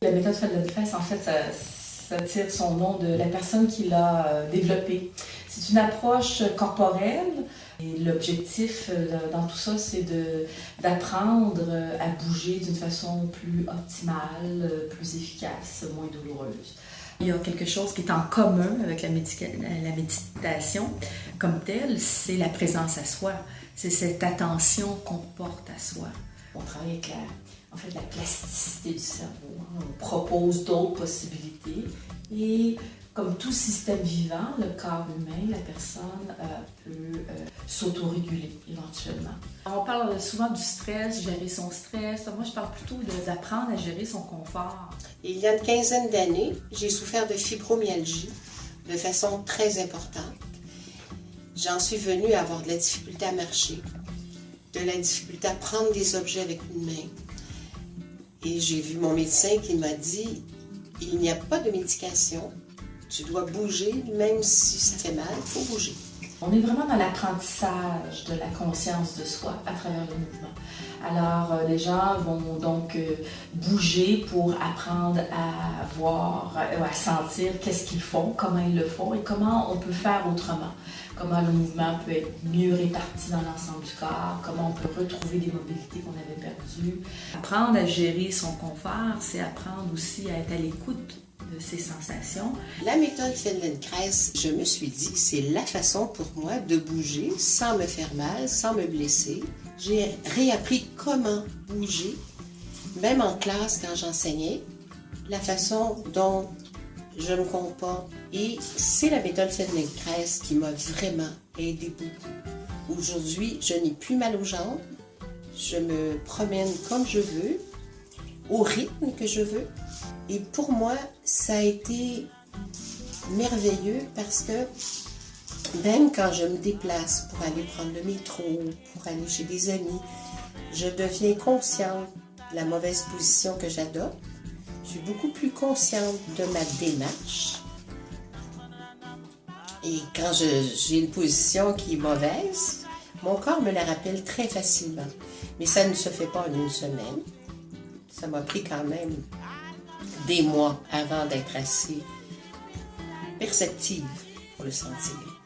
la méthode Feldenkrais, en fait, ça tire son nom de la personne qui l'a développée. C'est une approche corporelle et l'objectif dans tout ça, c'est d'apprendre à bouger d'une façon plus optimale, plus efficace, moins douloureuse. Il y a quelque chose qui est en commun avec la méditation comme telle, c'est la présence à soi. C'est cette attention qu'on porte à soi. On travaille avec la plasticité du cerveau. On propose d'autres possibilités. Et comme tout système vivant, le corps humain, la personne peut s'autoréguler éventuellement. On parle souvent du stress, gérer son stress. Moi, je parle plutôt d'apprendre à gérer son confort. Il y a une quinzaine d'années, j'ai souffert de fibromyalgie de façon très importante. J'en suis venue à avoir de la difficulté à marcher, de la difficulté à prendre des objets avec une main. Et j'ai vu mon médecin qui m'a dit, il n'y a pas de médication, tu dois bouger, même si ça fait mal, il faut bouger. On est vraiment dans l'apprentissage de la conscience de soi à travers le mouvement. Alors, les gens vont donc bouger pour apprendre à voir, à sentir qu'est-ce qu'ils font, comment ils le font et comment on peut faire autrement. Comment le mouvement peut être mieux réparti dans l'ensemble du corps, comment on peut retrouver des mobilités qu'on avait perdues. Apprendre à gérer son confort, c'est apprendre aussi à être à l'écoute de ses sensations. La méthode Feldenkrais, je me suis dit, c'est la façon pour moi de bouger sans me faire mal, sans me blesser. J'ai réappris comment bouger, même en classe quand j'enseignais, la façon dont je me comporte. Et c'est la méthode Feldenkrais qui m'a vraiment aidé beaucoup. Aujourd'hui, je n'ai plus mal aux jambes, je me promène comme je veux, au rythme que je veux. Et pour moi, ça a été merveilleux parce que même quand je me déplace pour aller prendre le métro, pour aller chez des amis, je deviens consciente de la mauvaise position que j'adopte. Je suis beaucoup plus consciente de ma démarche. Et quand j'ai une position qui est mauvaise, mon corps me la rappelle très facilement. Mais ça ne se fait pas en une semaine. Ça m'a pris quand même des mois avant d'être assez perceptive pour le sentir.